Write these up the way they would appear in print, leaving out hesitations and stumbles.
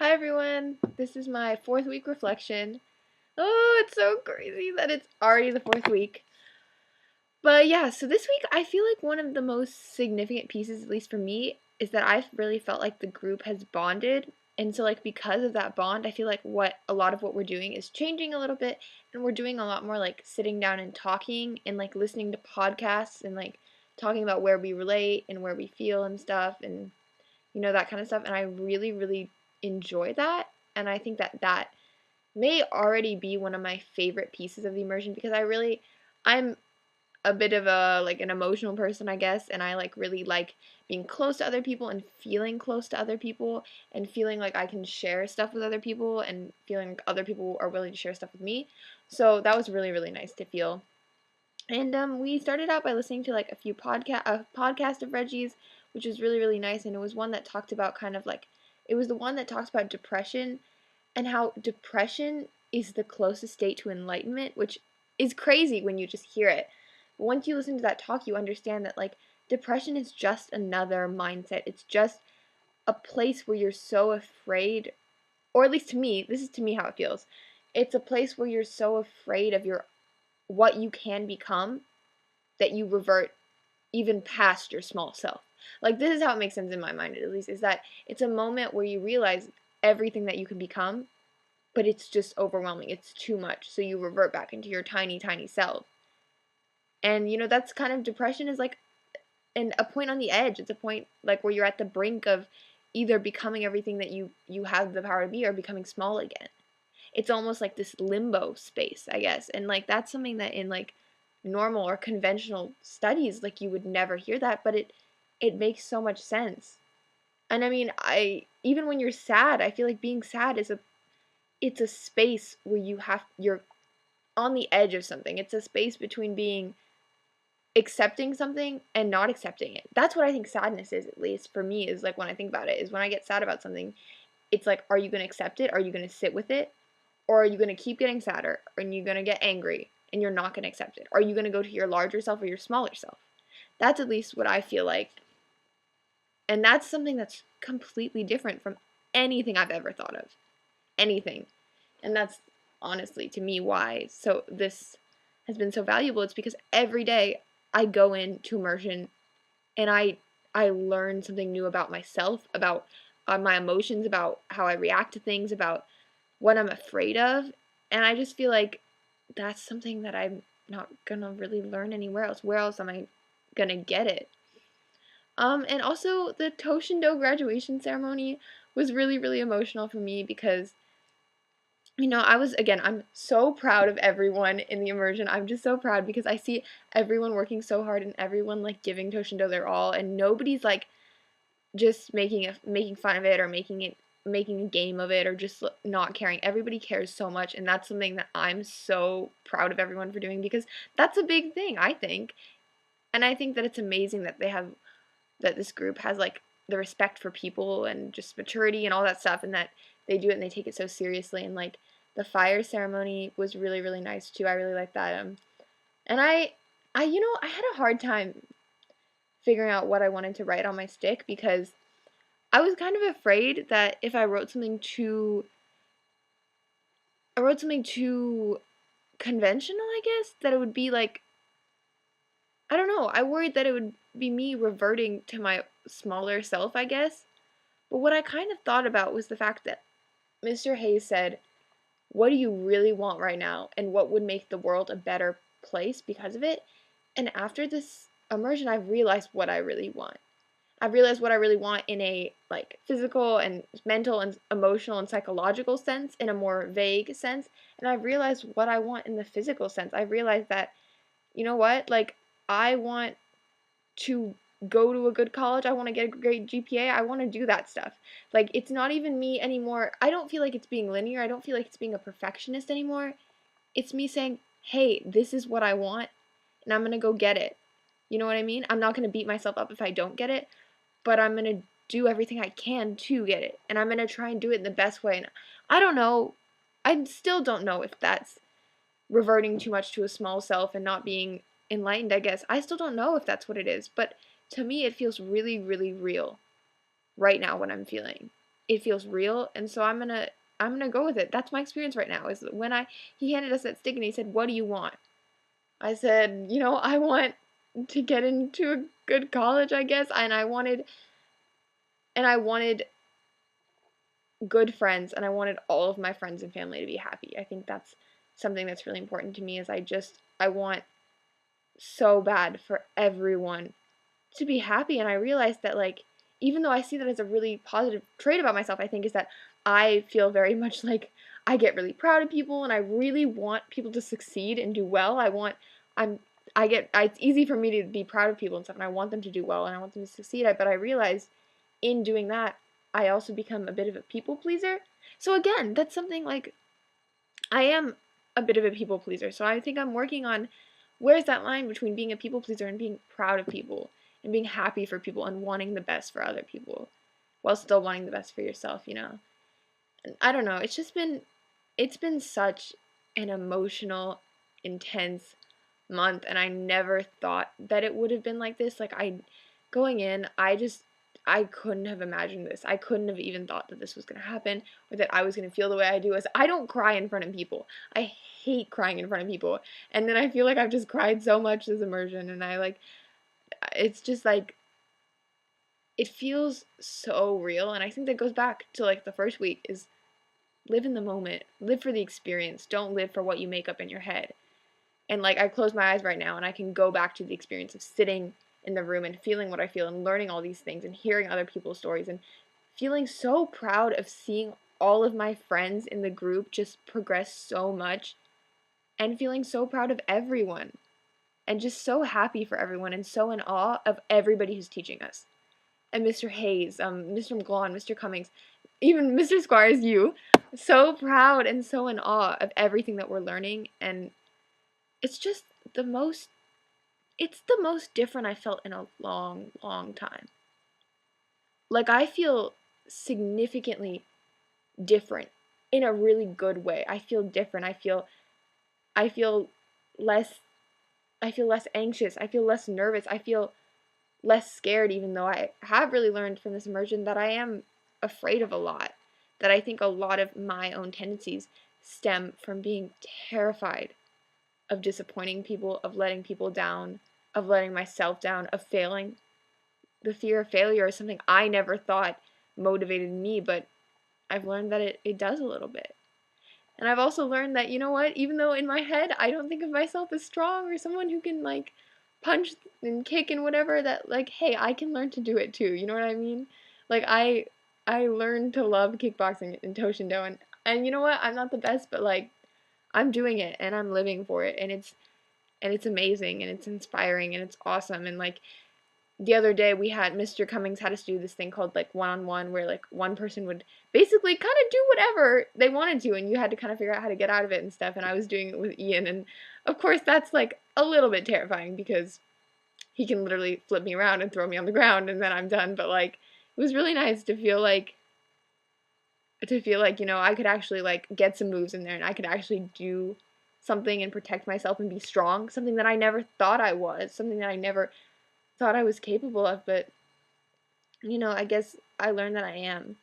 Hi everyone, this is my 4th week reflection. Oh, it's so crazy that it's already the 4th week. But yeah, so this week I feel like one of the most significant pieces, at least for me, is that I've really felt like the group has bonded. And so like because of that bond, I feel like a lot of what we're doing is changing a little bit, and we're doing a lot more like sitting down and talking and like listening to podcasts and like talking about where we relate and where we feel and stuff, and that kind of stuff. And I really, really enjoy that. And I think that that may already be one of my favorite pieces of the immersion because I'm a bit of an emotional person, I guess. And I really like being close to other people and feeling close to other people and feeling like I can share stuff with other people and feeling like other people are willing to share stuff with me. So that was really, really nice to feel. And we started out by listening to like a podcast of Reggie's, which was really, really nice. And it was one that talked about it was the one that talks about depression and how depression is the closest state to enlightenment, which is crazy when you just hear it. But once you listen to that talk, you understand that depression is just another mindset. It's just a place where you're so afraid, or at least to me, this is to me how it feels. It's a place where you're so afraid of what you can become that you revert even past your small self. Like, this is how it makes sense in my mind, at least, is that it's a moment where you realize everything that you can become, but it's just overwhelming. It's too much. So you revert back into your tiny, tiny self. And, that's kind of depression is a point on the edge. It's a point where you're at the brink of either becoming everything that you have the power to be or becoming small again. It's almost like this limbo space, I guess. And that's something that in normal or conventional studies, you would never hear that, but it makes so much sense. And I mean, I even when you're sad, I feel like being sad it's a space where you're on the edge of something. It's a space between being accepting something and not accepting it. That's what I think sadness is, at least for me, is when I think about it, is when I get sad about something, it's are you going to accept it? Are you going to sit with it? Or are you going to keep getting sadder and you're going to get angry and you're not going to accept it? Are you going to go to your larger self or your smaller self? That's at least what I feel like. And that's something that's completely different from anything I've ever thought of. Anything. And that's honestly, to me, why this has been so valuable. It's because every day I go into immersion and I learn something new about myself, about my emotions, about how I react to things, about what I'm afraid of. And I just feel like that's something that I'm not gonna really learn anywhere else. Where else am I gonna get it? And also the Toshindo graduation ceremony was really, really emotional for me because I'm so proud of everyone in the immersion. I'm just so proud because I see everyone working so hard and everyone giving Toshindo their all, and nobody's just making fun of it or making a game of it or just not caring. Everybody cares so much, and that's something that I'm so proud of everyone for doing because that's a big thing, I think. And I think that it's amazing that that this group has the respect for people and just maturity and all that stuff, and that they do it and they take it so seriously. And the fire ceremony was really, really nice too. I really liked that. And I had a hard time figuring out what I wanted to write on my stick because I was kind of afraid that if I wrote something too conventional, I guess, that it would be I don't know, I worried that it would be me reverting to my smaller self, I guess. But what I kind of thought about was the fact that Mr. Hayes said, what do you really want right now, and what would make the world a better place because of it? And after this immersion, I've realized what I really want. I've realized what I really want in a physical and mental and emotional and psychological sense, in a more vague sense. And I've realized what I want in the physical sense. I've realized that, you know what, I want to go to a good college. I want to get a great GPA. I want to do that stuff. It's not even me anymore. I don't feel like it's being linear. I don't feel like it's being a perfectionist anymore. It's me saying, hey, this is what I want, and I'm going to go get it. You know what I mean? I'm not going to beat myself up if I don't get it, but I'm going to do everything I can to get it, and I'm going to try and do it in the best way. And I don't know. I still don't know if that's reverting too much to a small self and not being enlightened, I guess. I still don't know if that's what it is, but to me it feels really, really real right now what I'm feeling. it feels real, and so I'm gonna go with it. That's my experience right now. Is when he handed us that stick and he said, "What do you want?" I said, I want to get into a good college, I guess, and I wanted good friends, and I wanted all of my friends and family to be happy. I think that's something that's really important to me. Is I want so bad for everyone to be happy. And I realized that, like, even though I see that as a really positive trait about myself, I think is that I feel very much like I get really proud of people, and I really want people to succeed and do well. I'm it's easy for me to be proud of people and stuff, and I want them to do well and I want them to succeed. But I realize in doing that, I also become a bit of a people pleaser. So again, that's something like I am a bit of a people pleaser. So I think I'm working on where's that line between being a people pleaser and being proud of people and being happy for people and wanting the best for other people while still wanting the best for yourself. And I don't know, it's been such an emotional, intense month, and I never thought that it would have been like this. Like, going in, I couldn't have imagined this. I couldn't have even thought that this was going to happen or that I was going to feel the way I do. As I don't cry in front of people. I hate crying in front of people. And then I feel like I've just cried so much this immersion, and it's just like, it feels so real. And I think that goes back to like the first week is live in the moment, live for the experience, don't live for what you make up in your head. And like, I close my eyes right now and I can go back to the experience of sitting in the room and feeling what I feel and learning all these things and hearing other people's stories and feeling so proud of seeing all of my friends in the group just progress so much, and feeling so proud of everyone and just so happy for everyone and so in awe of everybody who's teaching us. And Mr. Hayes, Mr. McGlawn, Mr. Cummings, even Mr. Squires, you, so proud and so in awe of everything that we're learning. And it's just it's the most different I felt in a long, long time. Like, I feel significantly different in a really good way. I feel different. I feel less anxious. I feel less nervous. I feel less scared, even though I have really learned from this immersion that I am afraid of a lot. That I think a lot of my own tendencies stem from being terrified of disappointing people, of letting people down, of letting myself down, of failing. The fear of failure is something I never thought motivated me, but I've learned that it does a little bit. And I've also learned that, you know what, even though in my head I don't think of myself as strong or someone who can, like, punch and kick and whatever, that, like, hey, I can learn to do it too, you know what I mean? Like, I learned to love kickboxing and Toshindo, and you know what, I'm not the best, but, like, I'm doing it, and I'm living for it, and it's amazing, and it's inspiring, and it's awesome. And like, the other day Mr. Cummings had us do this thing called like one-on-one, where like one person would basically kind of do whatever they wanted to, and you had to kind of figure out how to get out of it and stuff. And I was doing it with Ian, and of course that's like a little bit terrifying because he can literally flip me around and throw me on the ground and then I'm done. But like, it was really nice to feel like I could actually like get some moves in there, and I could actually do something and protect myself and be strong, something that I never thought I was, something that I never thought I was capable of. But I guess I learned that I am.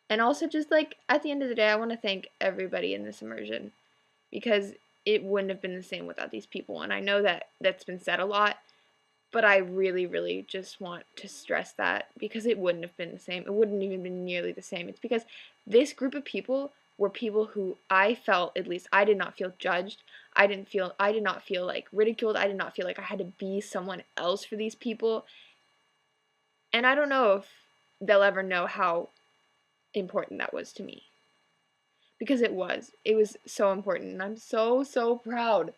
And also, just like, at the end of the day, I want to thank everybody in this immersion, because it wouldn't have been the same without these people. And I know that that's been said a lot, but I really, really just want to stress that, because it wouldn't have been the same. It wouldn't even been nearly the same. It's because this group of people were people who I felt, at least I did not feel judged. I did not feel like ridiculed. I did not feel like I had to be someone else for these people. And I don't know if they'll ever know how important that was to me. Because it was so important. And I'm so, so proud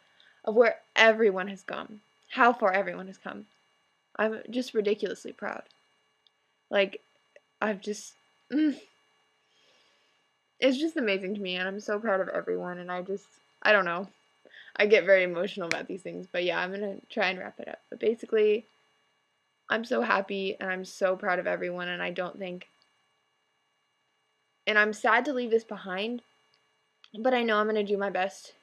of where everyone has come. How far everyone has come. I'm just ridiculously proud. Like, it's just amazing to me, and I'm so proud of everyone, and I don't know. I get very emotional about these things, but yeah, I'm gonna try and wrap it up. But basically, I'm so happy, and I'm so proud of everyone, and I'm sad to leave this behind, but I know I'm gonna do my best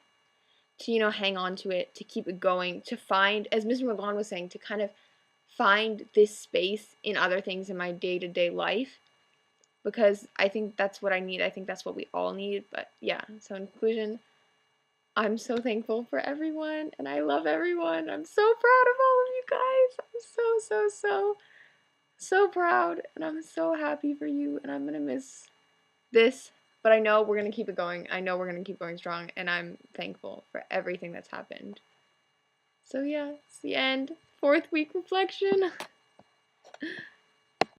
to, hang on to it, to keep it going, to find, as Mr. McGlawn was saying, to kind of find this space in other things in my day-to-day life, because I think that's what I need. I think that's what we all need. But yeah, so in conclusion, I'm so thankful for everyone, and I love everyone. I'm so proud of all of you guys. I'm so proud, and I'm so happy for you, and I'm gonna miss this, but I know we're gonna keep it going. I know we're gonna keep going strong, and I'm thankful for everything that's happened. So yeah, it's the end. 4th week reflection.